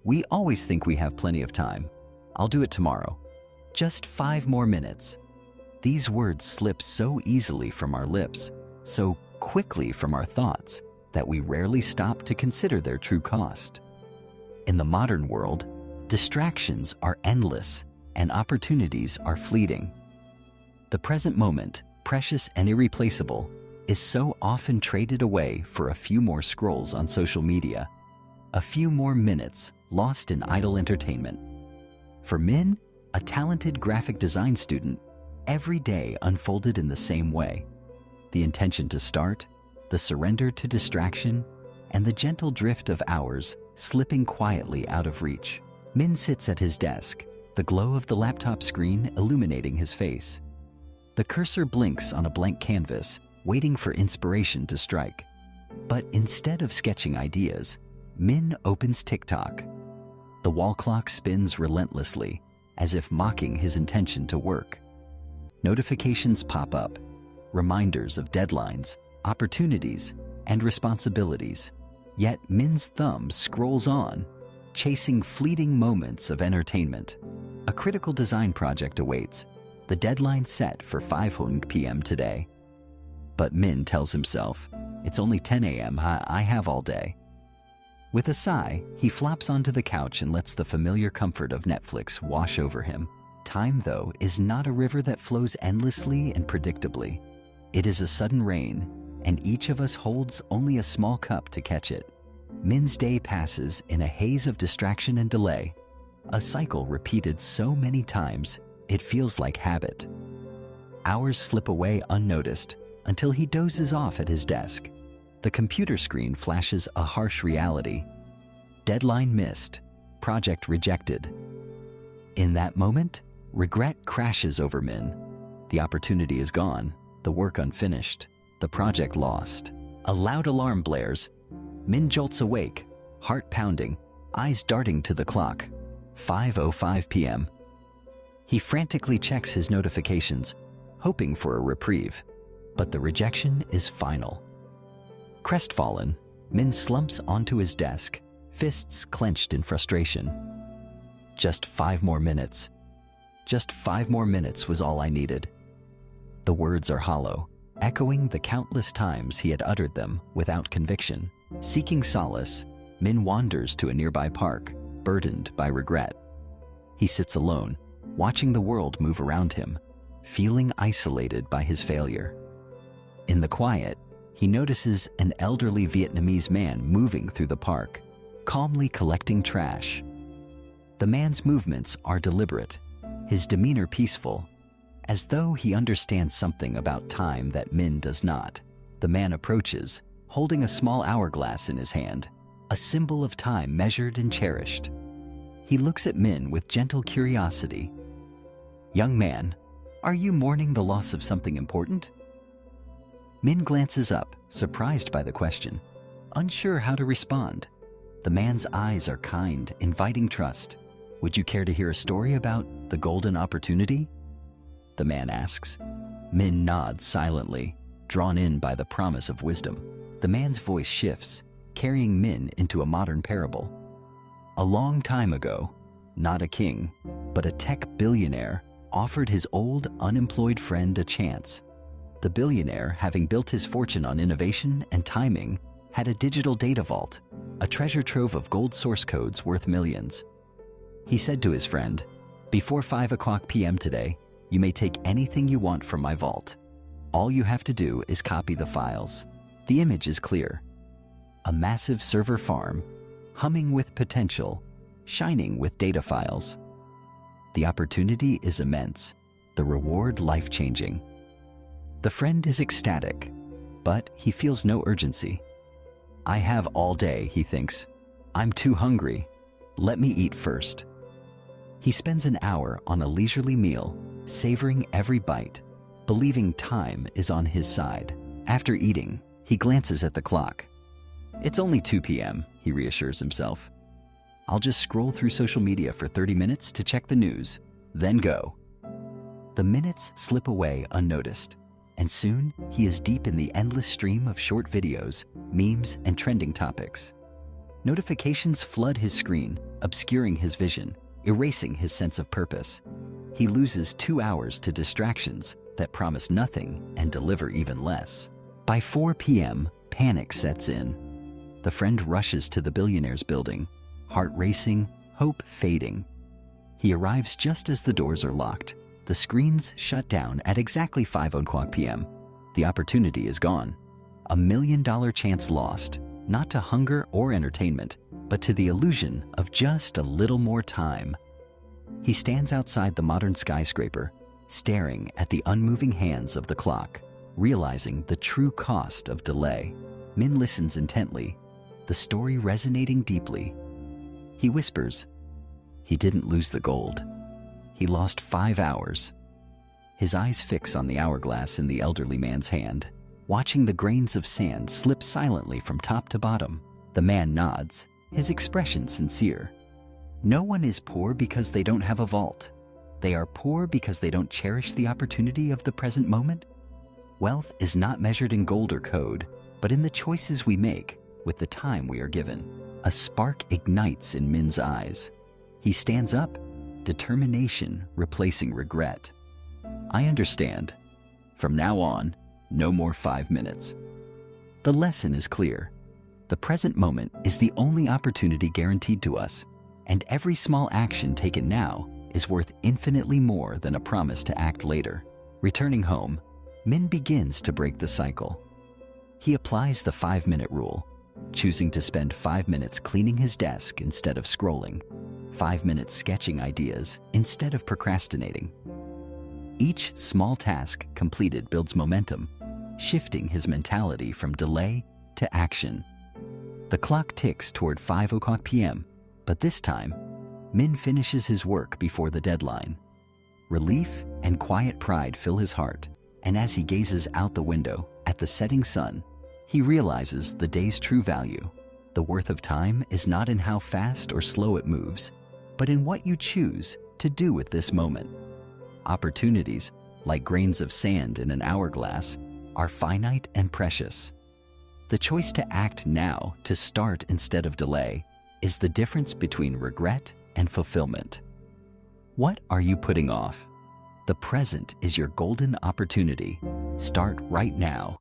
We always think we have plenty of time. I'll do it tomorrow. Just 5 more minutes. These words slip so easily from our lips, so quickly from our thoughts, that we rarely stop to consider their true cost. In the modern world, distractions are endless and opportunities are fleeting. The present moment, precious and irreplaceable, is so often traded away for a few more scrolls on social media, a few more minutes lost in idle entertainment. For Minh, a talented graphic design student, every day unfolded in the same way. The intention to start, the surrender to distraction, and the gentle drift of hours slipping quietly out of reach. Minh sits at his desk, the glow of the laptop screen illuminating his face. The cursor blinks on a blank canvas, waiting for inspiration to strike. But instead of sketching ideas, Minh opens TikTok. The wall clock spins relentlessly, as if mocking his intention to work. Notifications pop up, reminders of deadlines, opportunities, and responsibilities. Yet Minh's thumb scrolls on, chasing fleeting moments of entertainment. A critical design project awaits, the deadline set for 5 p.m. today. But Minh tells himself, it's only 10 a.m., I have all day. With a sigh, he flops onto the couch and lets the familiar comfort of Netflix wash over him. Time, though, is not a river that flows endlessly and predictably. It is a sudden rain, and each of us holds only a small cup to catch it. Minh's day passes in a haze of distraction and delay, a cycle repeated so many times it feels like habit. Hours slip away unnoticed until he dozes off at his desk. The computer screen flashes a harsh reality. Deadline missed, project rejected. In that moment, regret crashes over Minh. The opportunity is gone, the work unfinished, the project lost. A loud alarm blares. Minh jolts awake, heart pounding, eyes darting to the clock. 5:05 p.m. He frantically checks his notifications, hoping for a reprieve, but the rejection is final. Crestfallen, Minh slumps onto his desk, fists clenched in frustration. Just 5 more minutes. Just 5 more minutes was all I needed. The words are hollow, echoing the countless times he had uttered them without conviction. Seeking solace, Minh wanders to a nearby park, burdened by regret. He sits alone, watching the world move around him, feeling isolated by his failure. In the quiet, he notices an elderly Vietnamese man moving through the park, calmly collecting trash. The man's movements are deliberate, his demeanor peaceful, as though he understands something about time that Minh does not. The man approaches, holding a small hourglass in his hand, a symbol of time measured and cherished. He looks at Minh with gentle curiosity. "Young man, are you mourning the loss of something important?" Minh glances up, surprised by the question, unsure how to respond. The man's eyes are kind, inviting trust. "Would you care to hear a story about the golden opportunity?" the man asks. Minh nods silently, drawn in by the promise of wisdom. The man's voice shifts, carrying Minh into a modern parable. A long time ago, not a king, but a tech billionaire offered his old, unemployed friend a chance. The billionaire, having built his fortune on innovation and timing, had a digital data vault, a treasure trove of gold source codes worth millions. He said to his friend, "Before 5 p.m. today, you may take anything you want from my vault. All you have to do is copy the files." The image is clear. A massive server farm, humming with potential, shining with data files. The opportunity is immense, the reward life-changing. The friend is ecstatic, but he feels no urgency. "I have all day," he thinks. "I'm too hungry. Let me eat first." He spends an hour on a leisurely meal, savoring every bite, believing time is on his side. After eating, he glances at the clock. "It's only 2 p.m., he reassures himself. "I'll just scroll through social media for 30 minutes to check the news, then go." The minutes slip away unnoticed, and soon he is deep in the endless stream of short videos, memes, and trending topics. Notifications flood his screen, obscuring his vision, erasing his sense of purpose. He loses 2 hours to distractions that promise nothing and deliver even less. By 4 p.m., panic sets in. The friend rushes to the Billionaire's building, heart racing, hope fading. He arrives just as the doors are locked. The screens shut down at exactly 5:00 p.m. The opportunity is gone. $1 million chance lost, not to hunger or entertainment, but to the illusion of just a little more time. He stands outside the modern skyscraper, staring at the unmoving hands of the clock, realizing the true cost of delay. Minh listens intently, the story resonating deeply. He whispers, "He didn't lose the gold. He lost 5 hours." His eyes fix on the hourglass in the elderly man's hand, watching the grains of sand slip silently from top to bottom. The man nods, his expression sincere. No one is poor because they don't have a vault. They are poor because they don't cherish the opportunity of the present moment. Wealth is not measured in gold or code, but in the choices we make with the time we are given. A spark ignites in Minh's eyes. He stands up, determination replacing regret. "I understand. From now on, no more 5 minutes." The lesson is clear. The present moment is the only opportunity guaranteed to us, and every small action taken now is worth infinitely more than a promise to act later. Returning home, Minh begins to break the cycle. He applies the 5-minute rule, choosing to spend 5 minutes cleaning his desk instead of scrolling, 5 minutes sketching ideas instead of procrastinating. Each small task completed builds momentum, shifting his mentality from delay to action. The clock ticks toward 5:00 p.m., but this time, Minh finishes his work before the deadline. Relief and quiet pride fill his heart, and as he gazes out the window at the setting sun, he realizes the day's true value. The worth of time is not in how fast or slow it moves, but in what you choose to do with this moment. Opportunities, like grains of sand in an hourglass, are finite and precious. The choice to act now, to start instead of delay, is the difference between regret and fulfillment. What are you putting off? The present is your golden opportunity. Start right now.